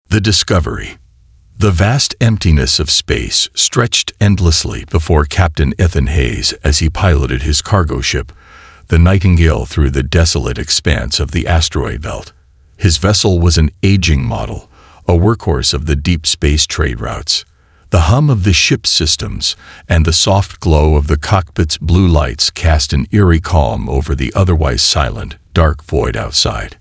The discovery. The vast emptiness of space stretched endlessly before Captain Ethan Hayes as he piloted his cargo ship, the Nightingale, through the desolate expanse of the asteroid belt. His vessel was an aging model, a workhorse of the deep space trade routes. The hum of the ship's systems and the soft glow of the cockpit's blue lights cast an eerie calm over the otherwise silent, dark void outside.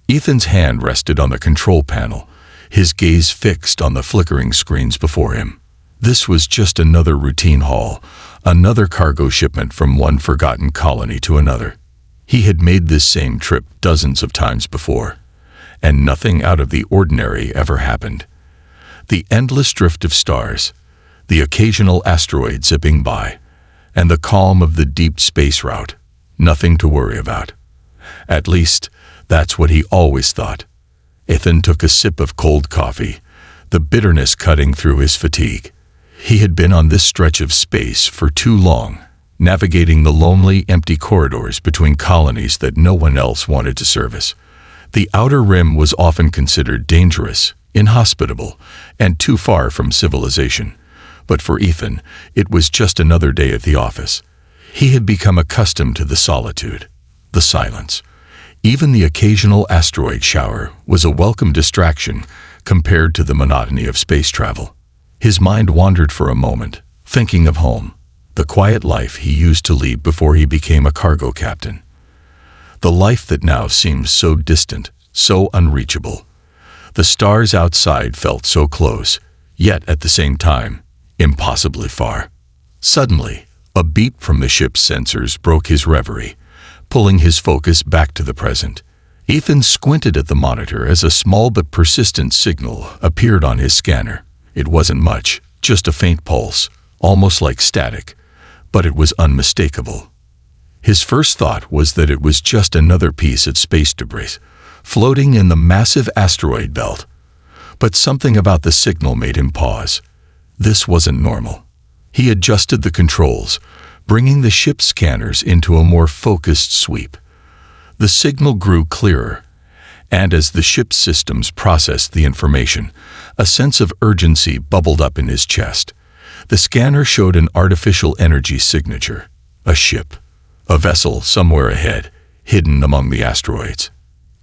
Ethan's hand rested on the control panel, his gaze fixed on the flickering screens before him. This was just another routine haul, another cargo shipment from one forgotten colony to another. He had made this same trip dozens of times before, and nothing out of the ordinary ever happened. The endless drift of stars, the occasional asteroid zipping by, and the calm of the deep space route, nothing to worry about. At least, that's what he always thought. Ethan took a sip of cold coffee, the bitterness cutting through his fatigue. He had been on this stretch of space for too long, navigating the lonely, empty corridors between colonies that no one else wanted to service. The outer rim was often considered dangerous, inhospitable, and too far from civilization. But for Ethan, it was just another day at the office. He had become accustomed to the solitude, the silence. Even the occasional asteroid shower was a welcome distraction compared to the monotony of space travel. His mind wandered for a moment, thinking of home, the quiet life he used to lead before he became a cargo captain. The life that now seemed so distant, so unreachable. The stars outside felt so close, yet at the same time, impossibly far. Suddenly, a beep from the ship's sensors broke his reverie, pulling his focus back to the present. Ethan squinted at the monitor as a small but persistent signal appeared on his scanner. It wasn't much, just a faint pulse, almost like static, but it was unmistakable. His first thought was that it was just another piece of space debris, floating in the massive asteroid belt. But something about the signal made him pause. This wasn't normal. He adjusted the controls, bringing the ship's scanners into a more focused sweep. The signal grew clearer, and as the ship's systems processed the information, a sense of urgency bubbled up in his chest. The scanner showed an artificial energy signature, a ship, a vessel somewhere ahead, hidden among the asteroids.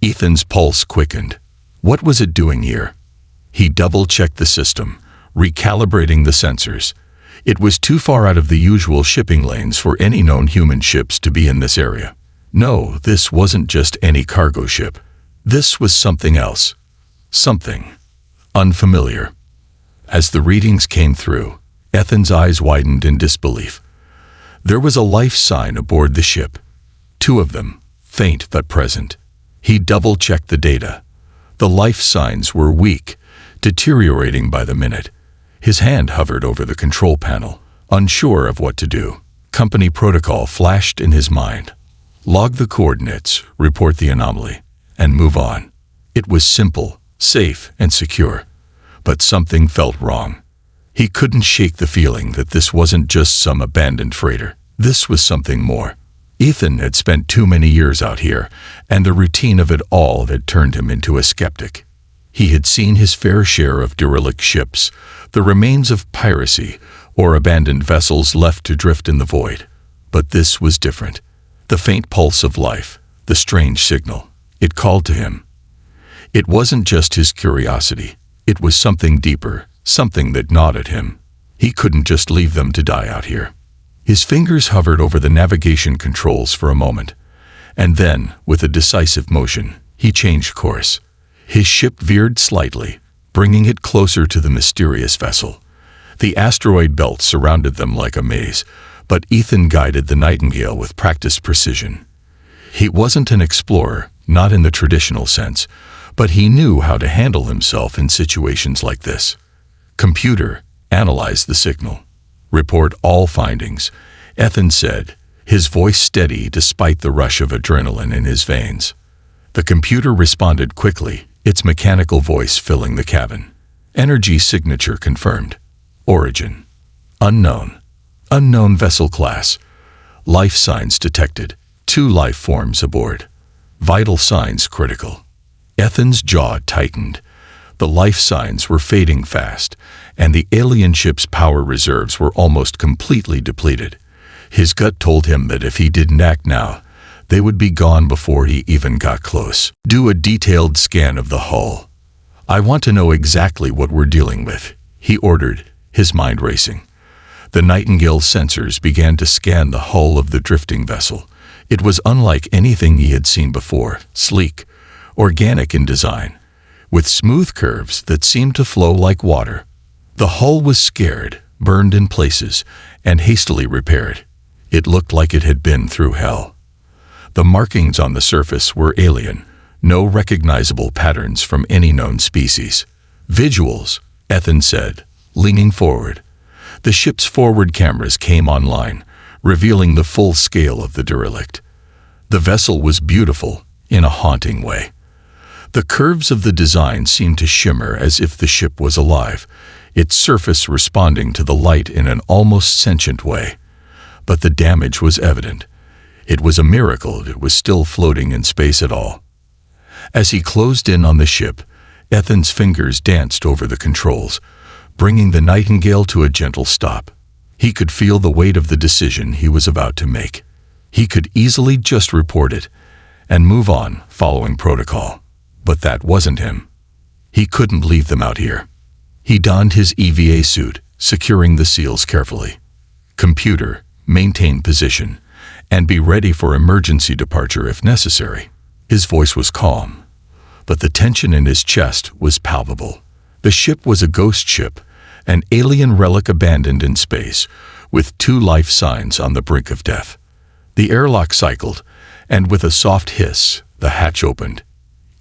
Ethan's pulse quickened. What was it doing here? He double-checked the system, recalibrating the sensors. It was too far out of the usual shipping lanes for any known human ships to be in this area. No, this wasn't just any cargo ship. This was something else. Something unfamiliar. As the readings came through, Ethan's eyes widened in disbelief. There was a life sign aboard the ship. 2 of them, faint but present. He double-checked the data. The life signs were weak, deteriorating by the minute. His hand hovered over the control panel, unsure of what to do. Company protocol flashed in his mind. Log the coordinates, report the anomaly, and move on. It was simple, safe, and secure. But something felt wrong. He couldn't shake the feeling that this wasn't just some abandoned freighter. This was something more. Ethan had spent too many years out here, and the routine of it all had turned him into a skeptic. He had seen his fair share of derelict ships, the remains of piracy, or abandoned vessels left to drift in the void. But this was different. The faint pulse of life, the strange signal, it called to him. It wasn't just his curiosity. It was something deeper, something that gnawed at him. He couldn't just leave them to die out here. His fingers hovered over the navigation controls for a moment, and then, with a decisive motion, he changed course. His ship veered slightly, bringing it closer to the mysterious vessel. The asteroid belt surrounded them like a maze, but Ethan guided the Nightingale with practiced precision. He wasn't an explorer, not in the traditional sense, but he knew how to handle himself in situations like this. Computer, analyze the signal. Report all findings, Ethan said, his voice steady despite the rush of adrenaline in his veins. The computer responded quickly, its mechanical voice filling the cabin. Energy signature confirmed. Origin unknown. Unknown vessel class. Life signs detected. 2 life forms aboard. Vital signs critical. Ethan's jaw tightened. The life signs were fading fast, and the alien ship's power reserves were almost completely depleted. His gut told him that if he didn't act now, they would be gone before he even got close. Do a detailed scan of the hull. I want to know exactly what we're dealing with, he ordered, his mind racing. The Nightingale's sensors began to scan the hull of the drifting vessel. It was unlike anything he had seen before, sleek, organic in design, with smooth curves that seemed to flow like water. The hull was scared, burned in places, and hastily repaired. It looked like it had been through hell. The markings on the surface were alien, no recognizable patterns from any known species. Visuals, Ethan said, leaning forward. The ship's forward cameras came online, revealing the full scale of the derelict. The vessel was beautiful, in a haunting way. The curves of the design seemed to shimmer as if the ship was alive, its surface responding to the light in an almost sentient way. But the damage was evident. It was a miracle it was still floating in space at all. As he closed in on the ship, Ethan's fingers danced over the controls, bringing the Nightingale to a gentle stop. He could feel the weight of the decision he was about to make. He could easily just report it and move on, following protocol. But that wasn't him. He couldn't leave them out here. He donned his EVA suit, securing the seals carefully. Computer, maintain position, and be ready for emergency departure if necessary. His voice was calm, but the tension in his chest was palpable. The ship was a ghost ship, an alien relic abandoned in space, with 2 life signs on the brink of death. The airlock cycled, and with a soft hiss, the hatch opened.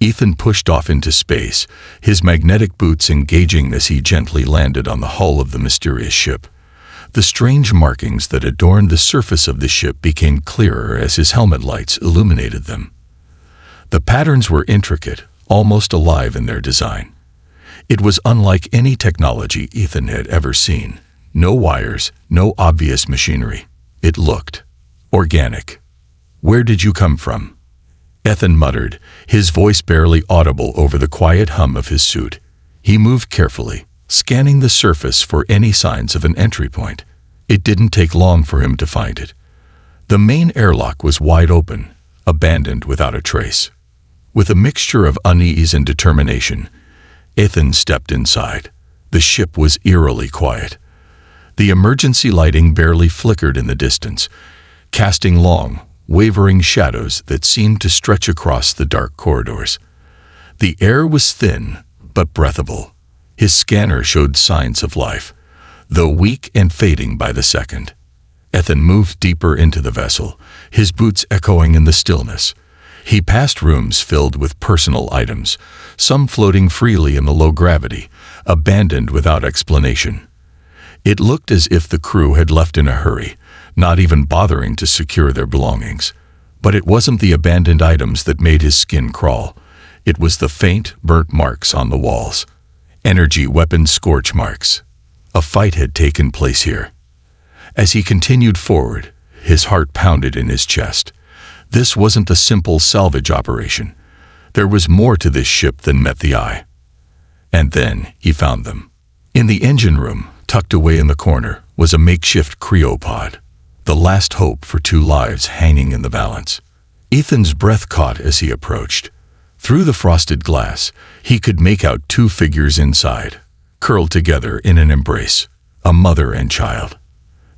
Ethan pushed off into space, his magnetic boots engaging as he gently landed on the hull of the mysterious ship. The strange markings that adorned the surface of the ship became clearer as his helmet lights illuminated them. The patterns were intricate, almost alive in their design. It was unlike any technology Ethan had ever seen. No wires, no obvious machinery. It looked organic. "Where did you come from?" Ethan muttered, his voice barely audible over the quiet hum of his suit. He moved carefully, scanning the surface for any signs of an entry point. It didn't take long for him to find it. The main airlock was wide open, abandoned without a trace. With a mixture of unease and determination, Ethan stepped inside. The ship was eerily quiet. The emergency lighting barely flickered in the distance, casting long, wavering shadows that seemed to stretch across the dark corridors. The air was thin, but breathable. His scanner showed signs of life, though weak and fading by the second. Ethan moved deeper into the vessel, his boots echoing in the stillness. He passed rooms filled with personal items, some floating freely in the low gravity, abandoned without explanation. It looked as if the crew had left in a hurry, not even bothering to secure their belongings. But it wasn't the abandoned items that made his skin crawl. It was the faint, burnt marks on the walls. Energy weapon scorch marks. A fight had taken place here. As he continued forward, his heart pounded in his chest. This wasn't a simple salvage operation. There was more to this ship than met the eye. And then he found them. In the engine room, tucked away in the corner, was a makeshift cryo-pod, the last hope for 2 lives hanging in the balance. Ethan's breath caught as he approached. Through the frosted glass, he could make out 2 figures inside, curled together in an embrace, a mother and child.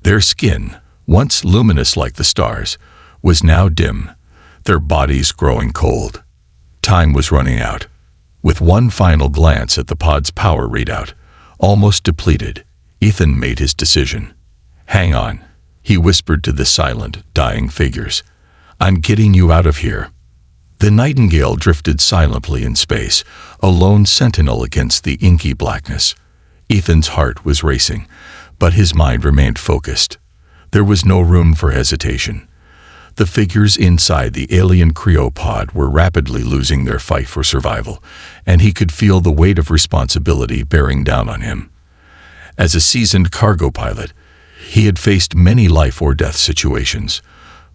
Their skin, once luminous like the stars, was now dim, their bodies growing cold. Time was running out. With one final glance at the pod's power readout, almost depleted, Ethan made his decision. "Hang on," he whispered to the silent, dying figures. "I'm getting you out of here." The Nightingale drifted silently in space, a lone sentinel against the inky blackness. Ethan's heart was racing, but his mind remained focused. There was no room for hesitation. The figures inside the alien cryo-pod were rapidly losing their fight for survival, and he could feel the weight of responsibility bearing down on him. As a seasoned cargo pilot, he had faced many life-or-death situations,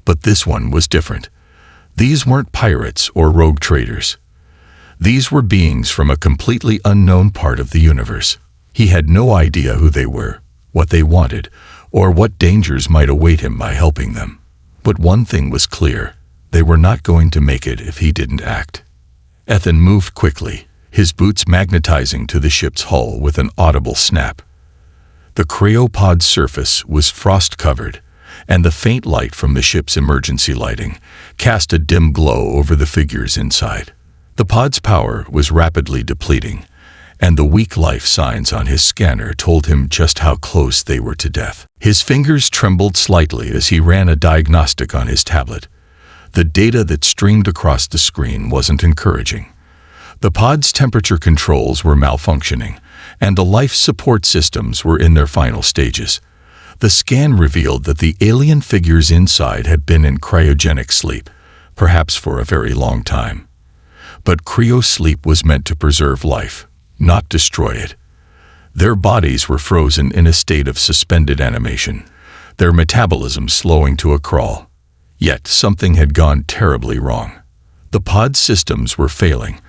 but this one was different. These weren't pirates or rogue traders. These were beings from a completely unknown part of the universe. He had no idea who they were, what they wanted, or what dangers might await him by helping them. But one thing was clear: they were not going to make it if he didn't act. Ethan moved quickly, his boots magnetizing to the ship's hull with an audible snap. The cryo-pod surface was frost-covered, and the faint light from the ship's emergency lighting cast a dim glow over the figures inside. The pod's power was rapidly depleting, and the weak life signs on his scanner told him just how close they were to death. His fingers trembled slightly as he ran a diagnostic on his tablet. The data that streamed across the screen wasn't encouraging. The pod's temperature controls were malfunctioning, and the life support systems were in their final stages. The scan revealed that the alien figures inside had been in cryogenic sleep, perhaps for a very long time. But cryo-sleep was meant to preserve life, not destroy it. Their bodies were frozen in a state of suspended animation, their metabolism slowing to a crawl. Yet something had gone terribly wrong. The pod systems were failing,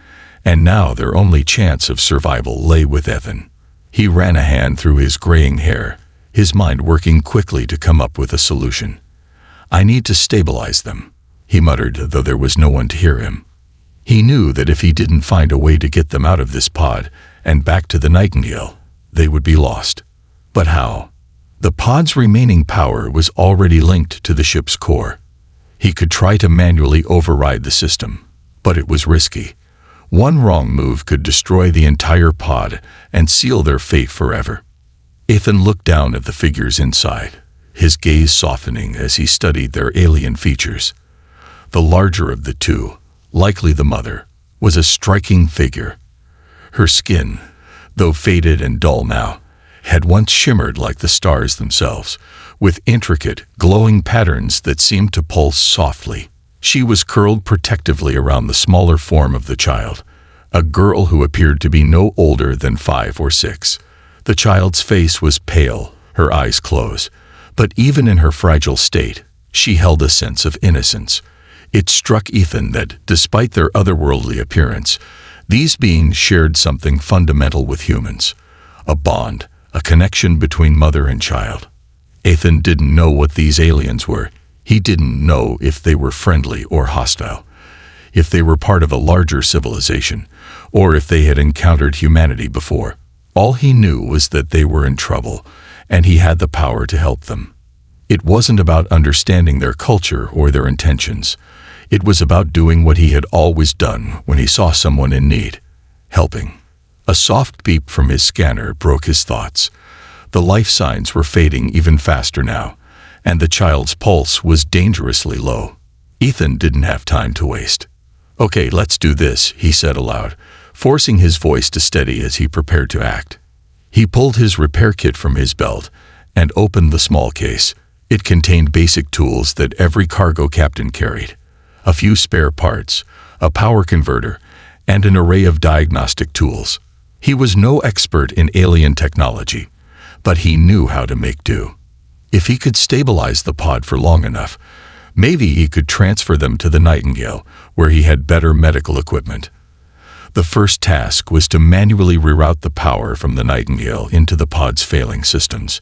and now their only chance of survival lay with Ethan. He ran a hand through his graying hair, his mind working quickly to come up with a solution. "I need to stabilize them," he muttered, though there was no one to hear him. He knew that if he didn't find a way to get them out of this pod and back to the Nightingale, they would be lost. But how? The pod's remaining power was already linked to the ship's core. He could try to manually override the system, but it was risky. One wrong move could destroy the entire pod and seal their fate forever. Ethan looked down at the figures inside, his gaze softening as he studied their alien features. The larger of the two, likely the mother, was a striking figure. Her skin, though faded and dull now, had once shimmered like the stars themselves, with intricate, glowing patterns that seemed to pulse softly. She was curled protectively around the smaller form of the child, a girl who appeared to be no older than 5 or 6. The child's face was pale, her eyes closed, but even in her fragile state, she held a sense of innocence. It struck Ethan that, despite their otherworldly appearance, these beings shared something fundamental with humans: a bond, a connection between mother and child. Ethan didn't know what these aliens were. He didn't know if they were friendly or hostile, if they were part of a larger civilization, or if they had encountered humanity before. All he knew was that they were in trouble, and he had the power to help them. It wasn't about understanding their culture or their intentions. It was about doing what he had always done when he saw someone in need: helping. A soft beep from his scanner broke his thoughts. The life signs were fading even faster now, and the child's pulse was dangerously low. Ethan didn't have time to waste. "Okay, let's do this," he said aloud, forcing his voice to steady as he prepared to act. He pulled his repair kit from his belt and opened the small case. It contained basic tools that every cargo captain carried: a few spare parts, a power converter, and an array of diagnostic tools. He was no expert in alien technology, but he knew how to make do. If he could stabilize the pod for long enough, maybe he could transfer them to the Nightingale, where he had better medical equipment. The first task was to manually reroute the power from the Nightingale into the pod's failing systems.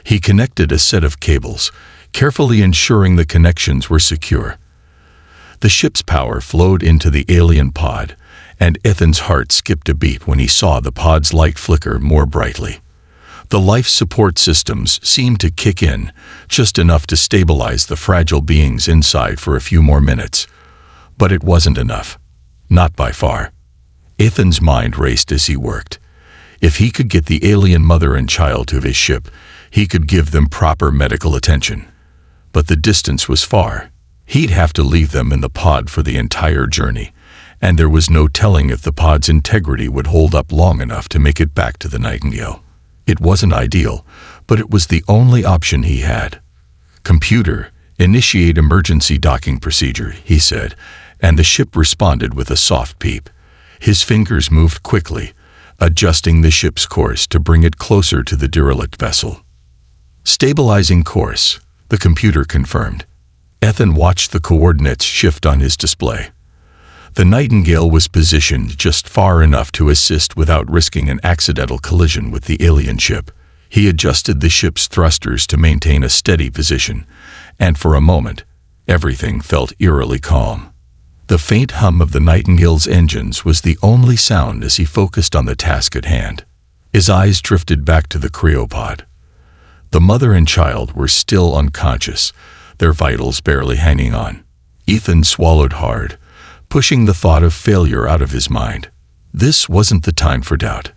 He connected a set of cables, carefully ensuring the connections were secure. The ship's power flowed into the alien pod, and Ethan's heart skipped a beat when he saw the pod's light flicker more brightly. The life support systems seemed to kick in, just enough to stabilize the fragile beings inside for a few more minutes. But it wasn't enough. Not by far. Ethan's mind raced as he worked. If he could get the alien mother and child to his ship, he could give them proper medical attention. But the distance was far. He'd have to leave them in the pod for the entire journey, and there was no telling if the pod's integrity would hold up long enough to make it back to the Nightingale. It wasn't ideal, but it was the only option he had. "Computer, initiate emergency docking procedure," he said, and the ship responded with a soft peep. His fingers moved quickly, adjusting the ship's course to bring it closer to the derelict vessel. "Stabilizing course," the computer confirmed. Ethan watched the coordinates shift on his display. The Nightingale was positioned just far enough to assist without risking an accidental collision with the alien ship. He adjusted the ship's thrusters to maintain a steady position, and for a moment, everything felt eerily calm. The faint hum of the Nightingale's engines was the only sound as he focused on the task at hand. His eyes drifted back to the cryo-pod. The mother and child were still unconscious, their vitals barely hanging on. Ethan swallowed hard, pushing the thought of failure out of his mind. This wasn't the time for doubt.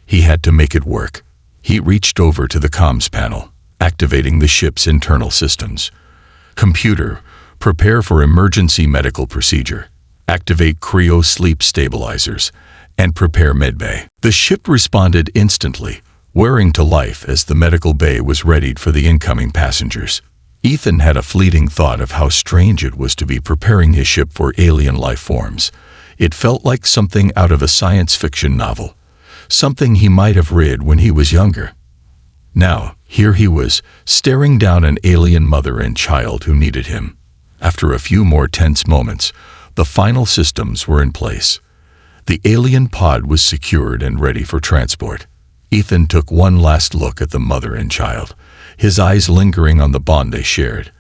He had to make it work. He reached over to the comms panel, activating the ship's internal systems. "Computer, prepare for emergency medical procedure. Activate cryo-sleep stabilizers, and prepare medbay." The ship responded instantly, whirring to life as the medical bay was readied for the incoming passengers. Ethan had a fleeting thought of how strange it was to be preparing his ship for alien life forms. It felt like something out of a science fiction novel, something he might have read when he was younger. Now, here he was, staring down an alien mother and child who needed him. After a few more tense moments, the final systems were in place. The alien pod was secured and ready for transport. Ethan took one last look at the mother and child, his eyes lingering on the bond they shared,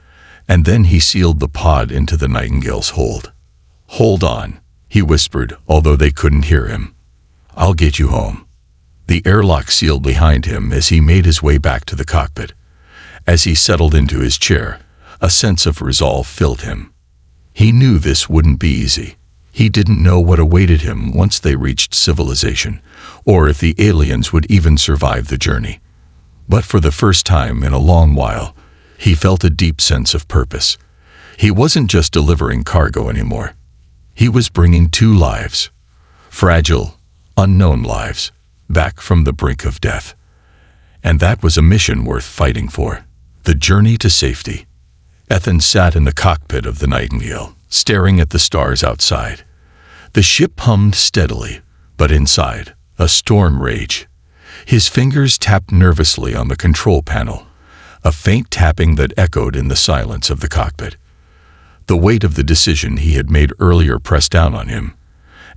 and then he sealed the pod into the Nightingale's hold. "Hold on," he whispered, although they couldn't hear him. "I'll get you home." The airlock sealed behind him as he made his way back to the cockpit. As he settled into his chair, a sense of resolve filled him. He knew this wouldn't be easy. He didn't know what awaited him once they reached civilization, or if the aliens would even survive the journey. But for the first time in a long while, he felt a deep sense of purpose. He wasn't just delivering cargo anymore. He was bringing two lives, fragile, unknown lives, back from the brink of death. And that was a mission worth fighting for. The journey to safety. Ethan sat in the cockpit of the Nightingale, staring at the stars outside. The ship hummed steadily, but inside, a storm raged. His fingers tapped nervously on the control panel, a faint tapping that echoed in the silence of the cockpit. The weight of the decision he had made earlier pressed down on him.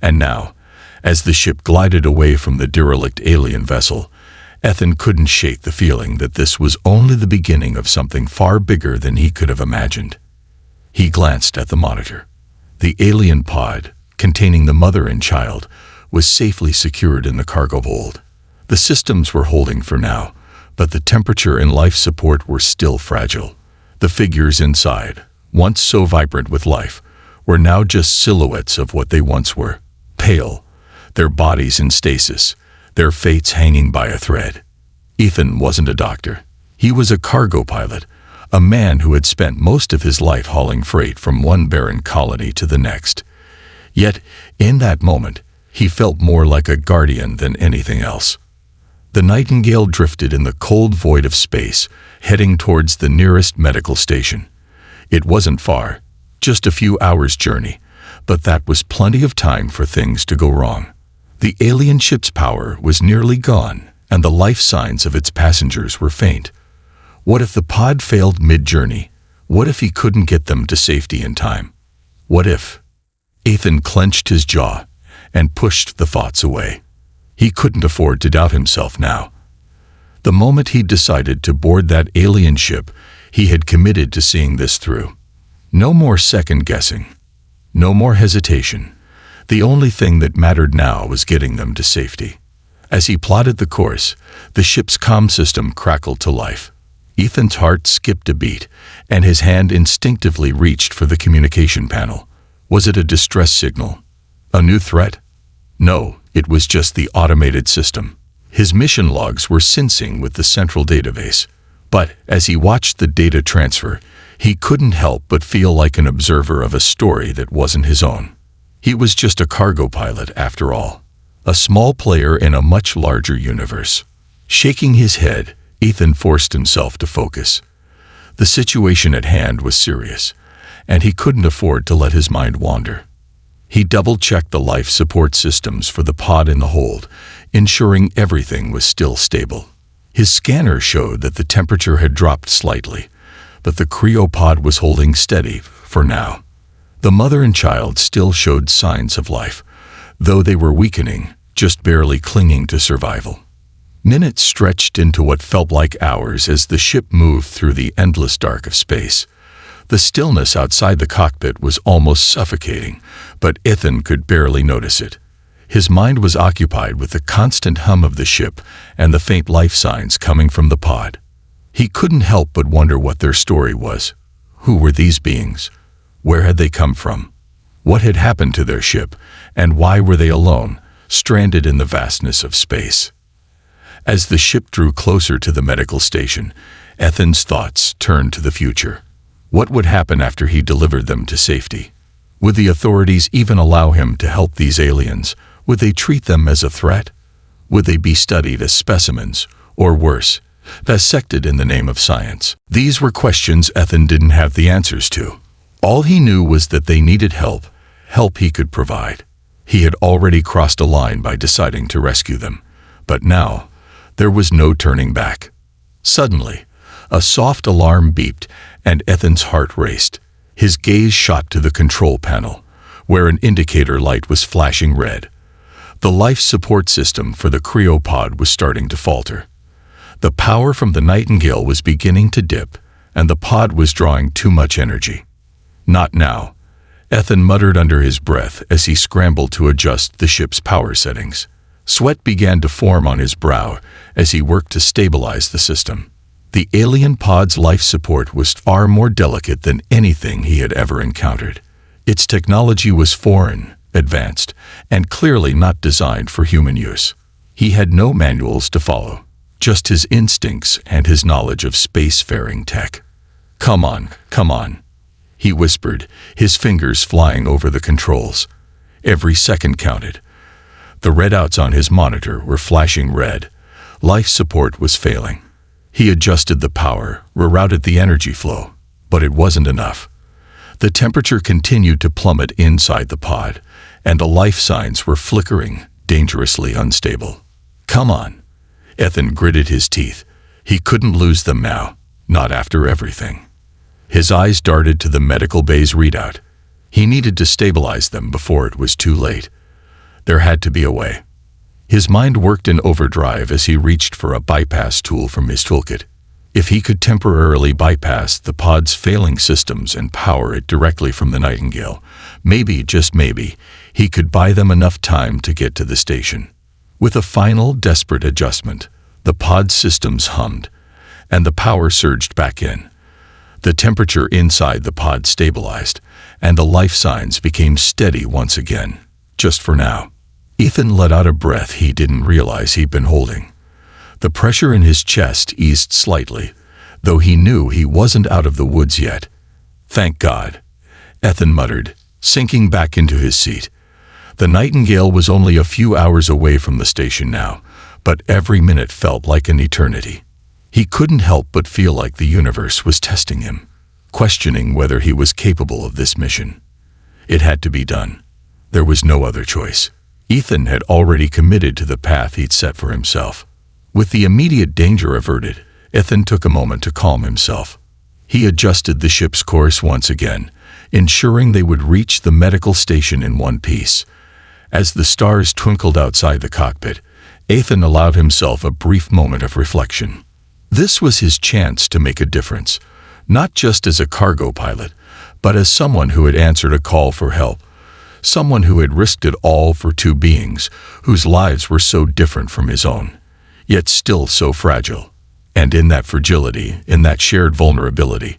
And now, as the ship glided away from the derelict alien vessel, Ethan couldn't shake the feeling that this was only the beginning of something far bigger than he could have imagined. He glanced at the monitor. The alien pod, containing the mother and child, was safely secured in the cargo hold. The systems were holding for now, but the temperature and life support were still fragile. The figures inside, once so vibrant with life, were now just silhouettes of what they once were, pale, their bodies in stasis, their fates hanging by a thread. Ethan wasn't a doctor. He was a cargo pilot, a man who had spent most of his life hauling freight from one barren colony to the next. Yet, in that moment, he felt more like a guardian than anything else. The Nightingale drifted in the cold void of space, heading towards the nearest medical station. It wasn't far, just a few hours' journey, but that was plenty of time for things to go wrong. The alien ship's power was nearly gone, and the life signs of its passengers were faint. What if the pod failed mid-journey? What if he couldn't get them to safety in time? What if? Ethan clenched his jaw and pushed the thoughts away. He couldn't afford to doubt himself now. The moment he'd decided to board that alien ship, he had committed to seeing this through. No more second-guessing. No more hesitation. The only thing that mattered now was getting them to safety. As he plotted the course, the ship's comm system crackled to life. Ethan's heart skipped a beat, and his hand instinctively reached for the communication panel. Was it a distress signal? A new threat? No, it was just the automated system. His mission logs were syncing with the central database. But as he watched the data transfer, he couldn't help but feel like an observer of a story that wasn't his own. He was just a cargo pilot after all, a small player in a much larger universe. Shaking his head, Ethan forced himself to focus. The situation at hand was serious, and he couldn't afford to let his mind wander. He double-checked the life support systems for the pod in the hold, ensuring everything was still stable. His scanner showed that the temperature had dropped slightly, but the cryo-pod was holding steady for now. The mother and child still showed signs of life, though they were weakening, just barely clinging to survival. Minutes stretched into what felt like hours as the ship moved through the endless dark of space. The stillness outside the cockpit was almost suffocating, but Ethan could barely notice it. His mind was occupied with the constant hum of the ship and the faint life signs coming from the pod. He couldn't help but wonder what their story was. Who were these beings? Where had they come from? What had happened to their ship, and why were they alone, stranded in the vastness of space? As the ship drew closer to the medical station, Ethan's thoughts turned to the future. What would happen after he delivered them to safety? Would the authorities even allow him to help these aliens? Would they treat them as a threat? Would they be studied as specimens, or worse, dissected in the name of science? These were questions Ethan didn't have the answers to. All he knew was that they needed help he could provide. He had already crossed a line by deciding to rescue them, but now there was no turning back. Suddenly, a soft alarm beeped and Ethan's heart raced. His gaze shot to the control panel, where an indicator light was flashing red. The life support system for the cryo-pod was starting to falter. The power from the Nightingale was beginning to dip, and the pod was drawing too much energy. Not now, Ethan muttered under his breath as he scrambled to adjust the ship's power settings. Sweat began to form on his brow as he worked to stabilize the system. The alien pod's life support was far more delicate than anything he had ever encountered. Its technology was foreign, advanced, and clearly not designed for human use. He had no manuals to follow, just his instincts and his knowledge of spacefaring tech. Come on, he whispered, his fingers flying over the controls. Every second counted. The readouts on his monitor were flashing red. Life support was failing. He adjusted the power, rerouted the energy flow, but it wasn't enough. The temperature continued to plummet inside the pod, and the life signs were flickering, dangerously unstable. Come on. Ethan gritted his teeth. He couldn't lose them now, not after everything. His eyes darted to the medical bay's readout. He needed to stabilize them before it was too late. There had to be a way. His mind worked in overdrive as he reached for a bypass tool from his toolkit. If he could temporarily bypass the pod's failing systems and power it directly from the Nightingale, maybe, just maybe, he could buy them enough time to get to the station. With a final, desperate adjustment, the pod's systems hummed, and the power surged back in. The temperature inside the pod stabilized, and the life signs became steady once again, just for now. Ethan let out a breath he didn't realize he'd been holding. The pressure in his chest eased slightly, though he knew he wasn't out of the woods yet. Thank God, Ethan muttered, sinking back into his seat. The Nightingale was only a few hours away from the station now, but every minute felt like an eternity. He couldn't help but feel like the universe was testing him, questioning whether he was capable of this mission. It had to be done. There was no other choice. Ethan had already committed to the path he'd set for himself. With the immediate danger averted, Ethan took a moment to calm himself. He adjusted the ship's course once again, ensuring they would reach the medical station in one piece. As the stars twinkled outside the cockpit, Ethan allowed himself a brief moment of reflection. This was his chance to make a difference, not just as a cargo pilot, but as someone who had answered a call for help. Someone who had risked it all for two beings whose lives were so different from his own, yet still so fragile. And in that fragility, in that shared vulnerability,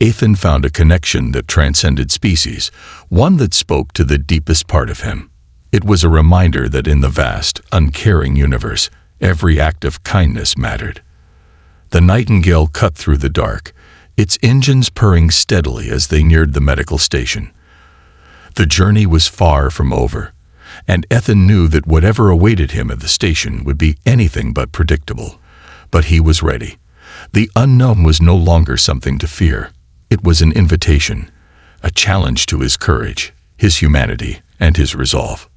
Ethan found a connection that transcended species, one that spoke to the deepest part of him. It was a reminder that in the vast, uncaring universe, every act of kindness mattered. The Nightingale cut through the dark, its engines purring steadily as they neared the medical station. The journey was far from over, and Ethan knew that whatever awaited him at the station would be anything but predictable. But he was ready. The unknown was no longer something to fear. It was an invitation, a challenge to his courage, his humanity, and his resolve.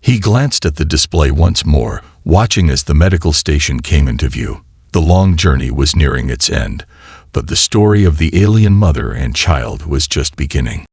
He glanced at the display once more, watching as the medical station came into view. The long journey was nearing its end, but the story of the alien mother and child was just beginning.